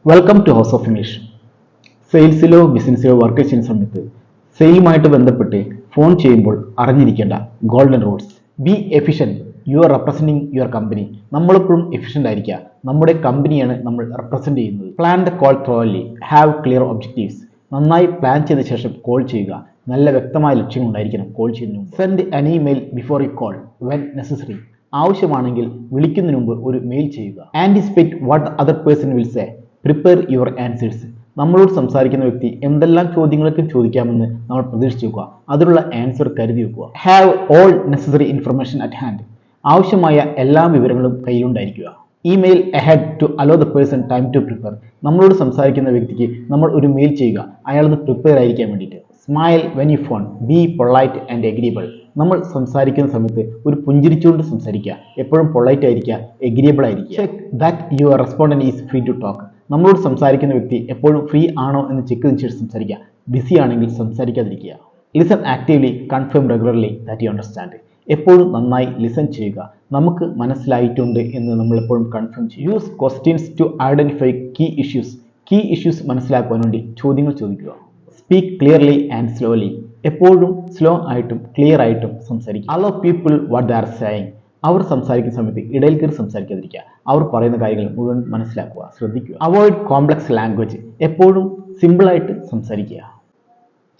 Welcome to house of English. സെയിൽസിലോ ബിസിനസ്സിലോ work ചെയ്യുന്ന സമയത്ത് സെയിലുമായിട്ട് ബന്ധപ്പെട്ട് ഫോൺ ചെയ്യുമ്പോൾ അറിഞ്ഞിരിക്കേണ്ട golden rules. Be efficient. You are representing your company. നമ്മളെപ്പോഴും എഫിഷ്യൻ്റ് ആയിരിക്കുക. നമ്മുടെ കമ്പനിയാണ് നമ്മൾ റെപ്രസെൻറ്റ് ചെയ്യുന്നത്. Plan the call thoroughly. Have clear objectives. നന്നായി പ്ലാൻ ചെയ്ത ശേഷം കോൾ ചെയ്യുക. നല്ല വ്യക്തമായ ലക്ഷ്യങ്ങൾ ഉണ്ടായിരിക്കണം കോൾ ചെയ്യുന്നതിന് മുമ്പ്. സെൻഡ് അൻ email before you call when necessary. ആവശ്യമാണെങ്കിൽ വിളിക്കുന്നതിന് മുമ്പ് ഒരു മെയിൽ ചെയ്യുക. Anticipate what other person will say. Prepare your answers. നമ്മളോട് സംസാരിക്കുന്ന വ്യക്തി എന്തെല്ലാം ചോദ്യങ്ങളൊക്കെ ചോദിക്കാമെന്ന് നമ്മൾ പ്രതീക്ഷിച്ചു വെക്കുക. അതിനുള്ള ആൻസർ കരുതി വെക്കുക. Have all necessary information at hand. ആവശ്യമായ എല്ലാ വിവരങ്ങളും കയ്യിലുണ്ടായിരിക്കുക. Email ahead to allow the person time to prepare. നമ്മളോട് സംസാരിക്കുന്ന വ്യക്തിക്ക് നമ്മൾ ഒരു മെയിൽ ചെയ്യുക, അയാളത് പ്രിപ്പയർ ആയിരിക്കാൻ വേണ്ടിയിട്ട്. Smile when you phone. B polite and agreeable. നമ്മൾ സംസാരിക്കുന്ന സമയത്ത് ഒരു പുഞ്ചിരിച്ചുകൊണ്ട് സംസാരിക്കുക. എപ്പോഴും പൊളൈറ്റ് ആയിരിക്കുക, എഗ്രിയബിൾ ആയിരിക്കുക. Check that your respondent is free to talk. നമ്മളോട് സംസാരിക്കുന്ന വ്യക്തി എപ്പോഴും ഫ്രീ ആണോ എന്ന് ചെക്ക് ചെയ്തതിനു ശേഷം സംസാരിക്കുക. ബിസി ആണെങ്കിൽ സംസാരിക്കാതിരിക്കുക. Listen actively, confirm regularly that you understand. എപ്പോഴും നന്നായി ലിസൺ ചെയ്യുക. നമുക്ക് മനസ്സിലായിട്ടുണ്ട് എന്ന് നമ്മൾ എപ്പോഴും കൺഫേം ചെയ്യും. Use questions to identify key issues. Key issues മനസ്സിലാക്കുവാൻ വേണ്ടി ചോദ്യങ്ങൾ ചോദിക്കുക. Speak clearly and slowly. എപ്പോഴും സ്ലോ ആയിട്ടും ക്ലിയർ ആയിട്ടും സംസാരിക്കുക. Allow people what they are saying. അവർ സംസാരിക്കുന്ന സമയത്ത് ഇടയിൽ കയറി സംസാരിക്കാതിരിക്കുക. അവർ പറയുന്ന കാര്യങ്ങൾ മുഴുവൻ മനസ്സിലാക്കുക, ശ്രദ്ധിക്കുക. Avoid complex language. എപ്പോഴും സിമ്പിളായിട്ട് സംസാരിക്കുക.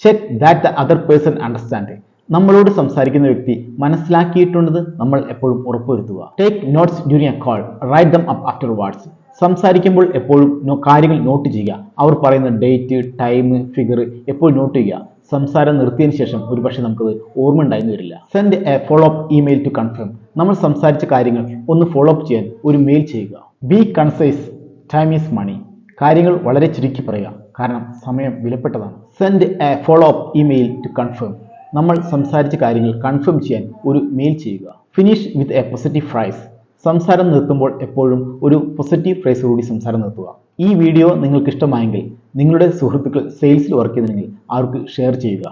Check that the other person understand. നമ്മളോട് സംസാരിക്കുന്ന വ്യക്തി മനസ്സിലാക്കിയിട്ടുണ്ടെന്ന് നമ്മൾ എപ്പോഴും ഉറപ്പുവരുത്തുക. Take notes during a call. Write them up afterwards. സംസാരിക്കുമ്പോൾ എപ്പോഴും കാര്യങ്ങൾ നോട്ട് ചെയ്യുക. അവർ പറയുന്ന ഡേറ്റ്, ടൈം, ഫിഗർ എപ്പോഴും നോട്ട് ചെയ്യുക. സംസാരം നിർത്തിയതിനു ശേഷം ഒരുപക്ഷെ നമുക്കത് ഓർമ്മ ഉണ്ടായിരുന്നു വരില്ല. Send a follow up email to confirm. നമ്മൾ സംസാരിച്ച കാര്യങ്ങൾ ഒന്ന് ഫോളോ അപ്പ് ചെയ്യാൻ ഒരു മെയിൽ ചെയ്യുക. Be concise. Time is money. കാര്യങ്ങൾ വളരെ ചുരുക്കി പറയുക, കാരണം സമയം വിലപ്പെട്ടതാണ്. Send a follow up email to confirm. നമ്മൾ സംസാരിച്ച കാര്യങ്ങൾ കൺഫേം ചെയ്യാൻ ഒരു മെയിൽ ചെയ്യുക. Finish with a positive phrase. സംസാരം നിർത്തുമ്പോൾ എപ്പോഴും ഒരു പോസിറ്റീവ് ഫ്രേസോടുകൂടി സംസാരം നിർത്തുക. ഈ വീഡിയോ നിങ്ങൾക്ക് ഇഷ്ടമായെങ്കിൽ നിങ്ങളുടെ സുഹൃത്തുക്കൾ സെയിൽസിൽ വർക്ക് ചെയ്യുന്നുണ്ടെങ്കിൽ അവർക്ക് ഷെയർ ചെയ്യുക.